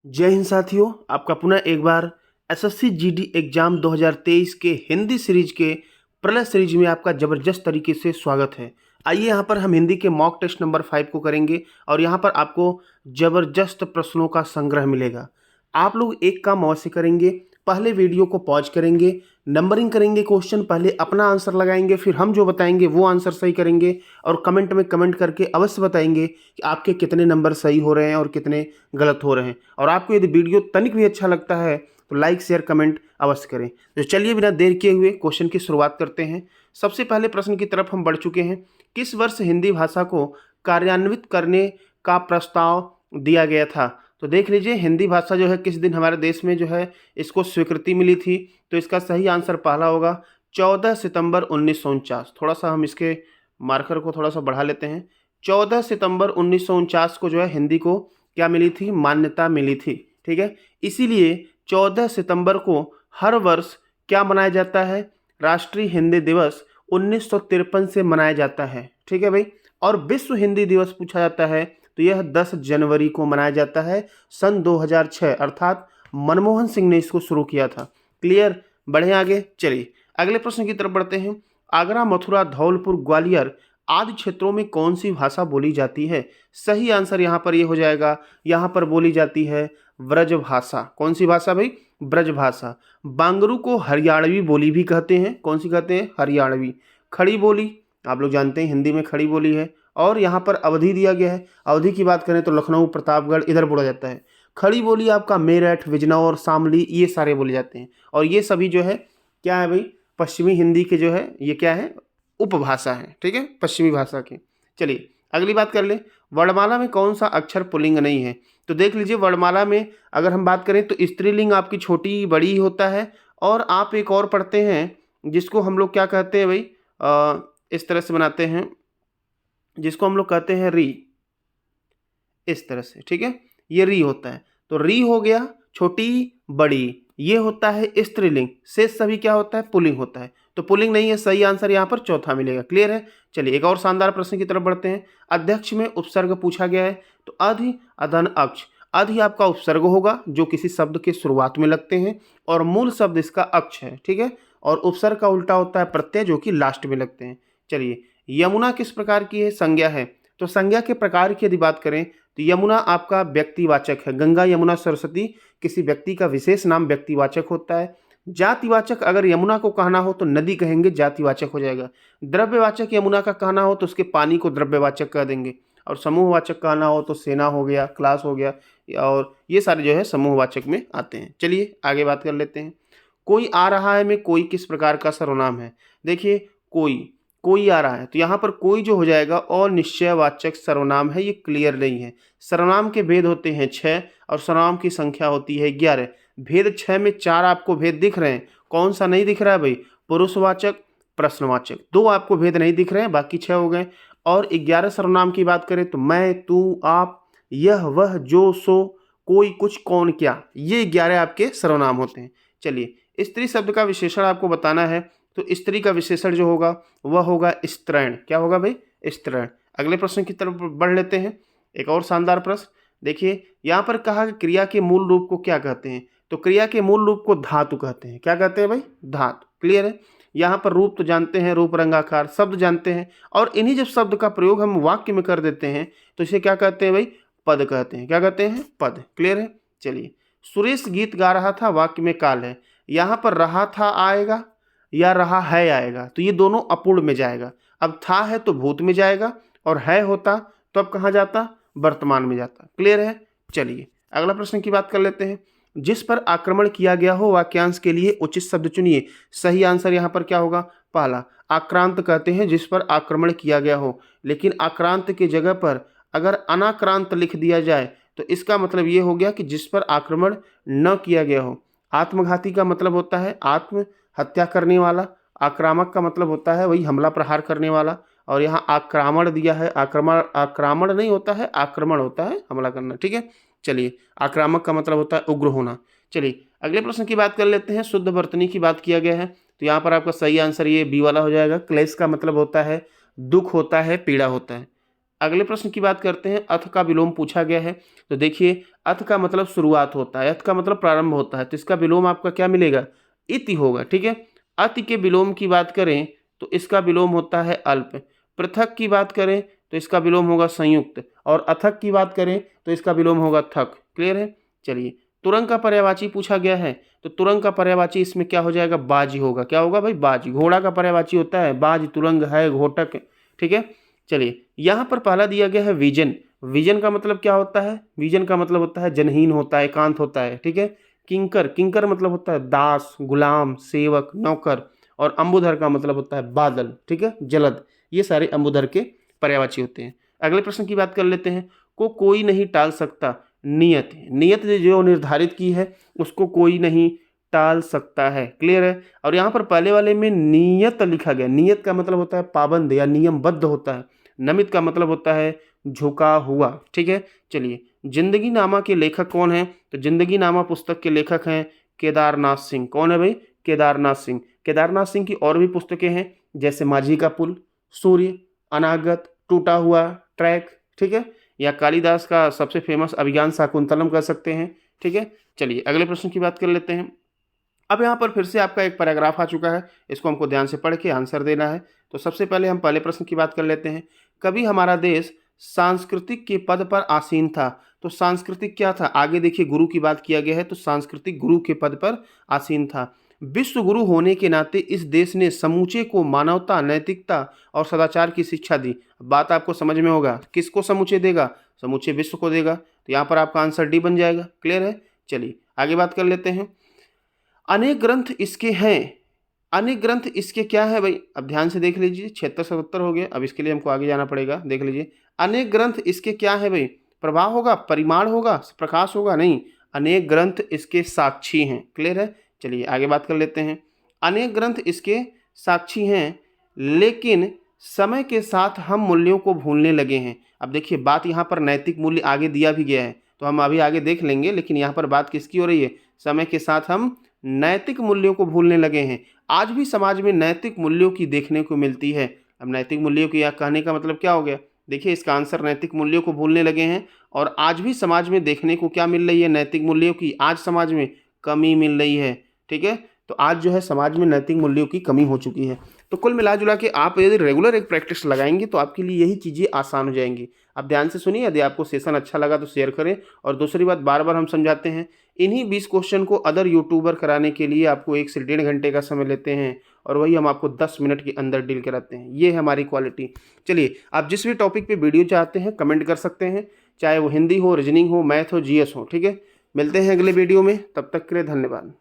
जय हिंद साथियों, आपका पुनः एक बार एसएससी जीडी एग्जाम 2023 के हिंदी सीरीज के प्रलय सीरीज में आपका ज़बरदस्त तरीके से स्वागत है। आइए यहाँ पर हम हिंदी के मॉक टेस्ट नंबर 5 को करेंगे और यहाँ पर आपको ज़बरदस्त प्रश्नों का संग्रह मिलेगा। आप लोग एक काम अवश्य करेंगे, पहले वीडियो को पॉज करेंगे, नंबरिंग करेंगे क्वेश्चन, पहले अपना आंसर लगाएंगे, फिर हम जो बताएंगे वो आंसर सही करेंगे और कमेंट में कमेंट करके अवश्य बताएंगे कि आपके कितने नंबर सही हो रहे हैं और कितने गलत हो रहे हैं। और आपको यदि वीडियो तनिक भी अच्छा लगता है तो लाइक शेयर कमेंट अवश्य करें। तो चलिए बिना देर किए हुए क्वेश्चन की शुरुआत करते हैं। सबसे पहले प्रश्न की तरफ हम बढ़ चुके हैं। किस वर्ष हिंदी भाषा को कार्यान्वित करने का प्रस्ताव दिया गया था? तो देख लीजिए, हिंदी भाषा जो है किस दिन हमारे देश में जो है इसको स्वीकृति मिली थी। तो इसका सही आंसर पहला होगा 14 सितंबर 1949। थोड़ा सा हम इसके मार्कर को थोड़ा सा बढ़ा लेते हैं। 14 सितंबर 1949 को जो है हिंदी को क्या मिली थी? मान्यता मिली थी। ठीक है, इसीलिए 14 सितंबर को हर वर्ष क्या मनाया जाता है? राष्ट्रीय हिंदी दिवस 1953 से मनाया जाता है। ठीक है भाई। और विश्व हिंदी दिवस पूछा जाता है तो यह 10 जनवरी को मनाया जाता है सन 2006, अर्थात मनमोहन सिंह ने इसको शुरू किया था। क्लियर? बढ़े आगे। चलिए अगले प्रश्न की तरफ बढ़ते हैं। आगरा, मथुरा, धौलपुर, ग्वालियर आदि क्षेत्रों में कौन सी भाषा बोली जाती है? सही आंसर यहाँ पर ये हो जाएगा, यहाँ पर बोली जाती है ब्रज भाषा। कौन सी भाषा भाई? ब्रज भाषा। बांगरू को हरियाणवी बोली भी कहते हैं। कौन सी कहते हैं? हरियाणवी। खड़ी बोली आप लोग जानते हैं हिंदी में खड़ी बोली है। और यहाँ पर अवधि दिया गया है। अवधि की बात करें तो लखनऊ, प्रतापगढ़ इधर बोला जाता है। खड़ी बोली आपका मेरठ, बिजनौर, शामली ये सारे बोले जाते हैं। और ये सभी जो है क्या है भाई? पश्चिमी हिंदी के जो है ये क्या है? उपभाषा है। ठीक है, पश्चिमी भाषा की। चलिए अगली बात कर ले। वर्णमाला में कौन सा अक्षर पुल्लिंग नहीं है? तो देख लीजिए, वर्णमाला में अगर हम बात करें तो स्त्रीलिंग आपकी छोटी बड़ी होता है। और आप एक और पढ़ते हैं जिसको हम लोग क्या कहते हैं भाई? इस तरह से बनाते हैं जिसको हम लोग कहते हैं री, इस तरह से। ठीक है, ये री होता है। तो री हो गया छोटी बड़ी, ये होता है स्त्रीलिंग। शेष सभी क्या होता है? पुल्लिंग होता है। तो पुल्लिंग नहीं है, सही आंसर यहाँ पर चौथा मिलेगा। क्लियर है? चलिए एक और शानदार प्रश्न की तरफ बढ़ते हैं। अध्यक्ष में उपसर्ग पूछा गया है तो अधि, अधन, अक्ष। अधि आपका उपसर्ग होगा जो किसी शब्द के शुरुआत में लगते हैं और मूल शब्द इसका अक्ष है। ठीक है, और उपसर्ग का उल्टा होता है प्रत्यय जो कि लास्ट में लगते हैं। चलिए, यमुना किस प्रकार की है? संज्ञा है। तो संज्ञा के प्रकार की यदि बात करें तो यमुना आपका व्यक्तिवाचक है। गंगा, यमुना, सरस्वती किसी व्यक्ति का विशेष नाम व्यक्तिवाचक होता है। जातिवाचक अगर यमुना को कहना हो तो नदी कहेंगे, जातिवाचक हो जाएगा। द्रव्यवाचक यमुना का कहना हो तो उसके पानी को द्रव्यवाचक कह देंगे। और समूहवाचक कहना हो तो सेना हो गया, क्लास हो गया, और ये सारे जो है समूहवाचक में आते हैं। चलिए आगे बात कर लेते हैं। कोई आ रहा है में कोई किस प्रकार का सर्वनाम है? देखिए, कोई आ रहा है तो यहाँ पर कोई जो हो जाएगा अनिश्चयवाचक सर्वनाम है। ये क्लियर नहीं है। सर्वनाम के भेद होते हैं 6 और सर्वनाम की संख्या होती है 11। भेद 6 में 4 आपको भेद दिख रहे हैं। कौन सा नहीं दिख रहा है भाई? पुरुषवाचक, प्रश्नवाचक। 2 आपको भेद नहीं दिख रहे हैं, बाकी 6 हो गए। और 11 सर्वनाम की बात करें तो मैं, तू, आप, यह, वह, जो, सो, कोई, कुछ, कौन, क्या, ये 11 आपके सर्वनाम होते हैं। चलिए स्त्री शब्द का विशेषण आपको बताना है तो स्त्री का विशेषण जो होगा वह होगा स्त्रैण। क्या होगा भाई? स्त्रैण। अगले प्रश्न की तरफ बढ़ लेते हैं। एक और शानदार प्रश्न देखिए, यहाँ पर कहा कि क्रिया के मूल रूप को क्या कहते हैं? तो क्रिया के मूल रूप को धातु कहते हैं। क्या कहते हैं भाई? धातु। क्लियर है? यहाँ पर रूप तो जानते हैं, रूप, रंगाकार, शब्द जानते हैं। और इन्हीं जब शब्द का प्रयोग हम वाक्य में कर देते हैं तो इसे क्या कहते हैं भाई? पद कहते हैं। क्या कहते हैं? पद। क्लियर है? चलिए, सुरेश गीत गा रहा था, वाक्य में काल है। यहाँ पर रहा था आएगा या रहा है आएगा? तो ये दोनों अपूर्ण में जाएगा। अब था है तो भूत में जाएगा और है होता तो अब कहाँ जाता? वर्तमान में जाता। क्लियर है? चलिए अगला प्रश्न की बात कर लेते हैं। जिस पर आक्रमण किया गया हो वाक्यांश के लिए उचित शब्द चुनिए। सही आंसर यहाँ पर क्या होगा? पहला, आक्रांत कहते हैं जिस पर आक्रमण किया गया हो। लेकिन आक्रांत की जगह पर अगर अनाक्रांत लिख दिया जाए तो इसका मतलब ये हो गया कि जिस पर आक्रमण न किया गया हो। आत्मघाती का मतलब होता है आत्म हत्या करने वाला। आक्रामक का मतलब होता है वही हमला प्रहार करने वाला। और यहाँ आक्रमण दिया है, आक्रमण नहीं होता है, आक्रमण होता है हमला करना। ठीक है, चलिए आक्रामक का मतलब होता है उग्र होना। चलिए अगले प्रश्न की बात कर लेते हैं। शुद्ध वर्तनी की बात किया गया है तो यहाँ पर आपका सही आंसर ये बी वाला हो जाएगा। क्लेश का मतलब होता है दुख होता है, पीड़ा होता है। अगले प्रश्न की बात करते हैं, अथ का विलोम पूछा गया है। तो देखिए अथ का मतलब शुरुआत होता है, अथ का मतलब प्रारंभ होता है, तो इसका विलोम आपका क्या मिलेगा, इति होगा। ठीक है, अति के विलोम की बात करें तो इसका विलोम होता है अल्प। पृथक की बात करें तो इसका विलोम होगा संयुक्त, और अथक की बात करें तो इसका विलोम होगा थक। क्लियर है। चलिए, तुरंग का पर्यायवाची पूछा गया है, तो तुरंग का पर्यायवाची इसमें क्या हो जाएगा, बाज होगा। क्या होगा भाई, बाज। घोड़ा का पर्यायवाची होता है बाज, तुरंग है, घोटक। ठीक है। चलिए, यहाँ पर पहला दिया गया है विजन। विजन का मतलब क्या होता है, विजन का मतलब होता है जनहीन होता है, एकांत होता है। ठीक है। किंकर, किंकर मतलब होता है दास, गुलाम, सेवक, नौकर। और अंबुधर का मतलब होता है बादल। ठीक है, जलद। ये सारे अंबुधर के पर्यायवाची होते हैं। अगले प्रश्न की बात कर लेते हैं, को कोई नहीं टाल सकता, नियत। नियत जो निर्धारित की है उसको कोई नहीं टाल सकता है। क्लियर है। और यहाँ पर पहले वाले में नियत लिखा गया, नियत का मतलब होता है पाबंद या नियमबद्ध होता है। नमित का मतलब होता है झुका हुआ। ठीक है। चलिए, जिंदगी नामा के लेखक कौन है, तो जिंदगी नामा पुस्तक के लेखक हैं केदारनाथ सिंह। कौन है भाई, केदारनाथ सिंह। केदारनाथ सिंह की और भी पुस्तकें हैं, जैसे माझी का पुल, सूर्य, अनागत, टूटा हुआ, ट्रैक। ठीक है। या कालिदास का सबसे फेमस अभिज्ञान शाकुंतलम कर सकते हैं। ठीक है। चलिए, अगले प्रश्न की बात कर लेते हैं। अब यहाँ पर फिर से आपका एक पैराग्राफ आ चुका है, इसको हमको ध्यान से पढ़ के आंसर देना है। तो सबसे पहले हम पहले प्रश्न की बात कर लेते हैं। कभी हमारा देश सांस्कृतिक के पद पर आसीन था। तो सांस्कृतिक क्या था, आगे देखिए गुरु की बात किया गया है, तो सांस्कृतिक गुरु के पद पर आसीन था। विश्व गुरु होने के नाते इस देश ने समूचे को मानवता, नैतिकता और सदाचार की शिक्षा दी। बात आपको समझ में होगा, किसको समूचे देगा, समूचे विश्व को देगा। तो यहाँ पर आपका आंसर डी बन जाएगा। क्लियर है। चलिए, आगे बात कर लेते हैं। अनेक ग्रंथ इसके हैं, अनेक ग्रंथ इसके क्या है भाई, अब ध्यान से देख लीजिए। 76-77 हो गए, अब इसके लिए हमको आगे जाना पड़ेगा। देख लीजिए, अनेक ग्रंथ इसके क्या है भाई, प्रभाव होगा, परिमाण होगा, प्रकाश होगा, नहीं। अनेक ग्रंथ इसके साक्षी हैं। क्लियर है। चलिए, आगे बात कर लेते हैं। अनेक ग्रंथ इसके साक्षी हैं, लेकिन समय के साथ हम मूल्यों को भूलने लगे हैं। अब देखिए, बात यहाँ पर नैतिक मूल्य आगे दिया भी गया है, तो हम अभी आगे देख लेंगे, लेकिन यहाँ पर बात किसकी हो रही है, समय के साथ हम नैतिक मूल्यों को भूलने लगे हैं। आज भी समाज में नैतिक मूल्यों की देखने को मिलती है। अब नैतिक मूल्यों की कहने का मतलब क्या हो गया, देखिए इसका आंसर नैतिक मूल्यों को भूलने लगे हैं। और आज भी समाज में देखने को क्या मिल रही है, नैतिक मूल्यों की आज समाज में कमी मिल रही है। ठीक है। तो आज जो है समाज में नैतिक मूल्यों की कमी हो चुकी है। तो कुल मिला जुला के आप यदि रेगुलर एक प्रैक्टिस लगाएंगे तो आपके लिए यही चीज़ें आसान हो जाएंगी। आप ध्यान से सुनिए, यदि आपको सेशन अच्छा लगा तो शेयर करें। और दूसरी बात, बार बार हम समझाते हैं, इन्हीं 20 क्वेश्चन को अदर यूट्यूबर कराने के लिए आपको 1 से 1.5 घंटे का समय लेते हैं, और वही हम आपको 10 मिनट के अंदर डील कराते हैं। ये है हमारी क्वालिटी। चलिए, आप जिस भी टॉपिक पे वीडियो चाहते हैं कमेंट कर सकते हैं, चाहे वो हिंदी हो, रीजनिंग हो, मैथ हो, जीएस हो। ठीक है। मिलते हैं अगले वीडियो में, तब तक के लिए धन्यवाद।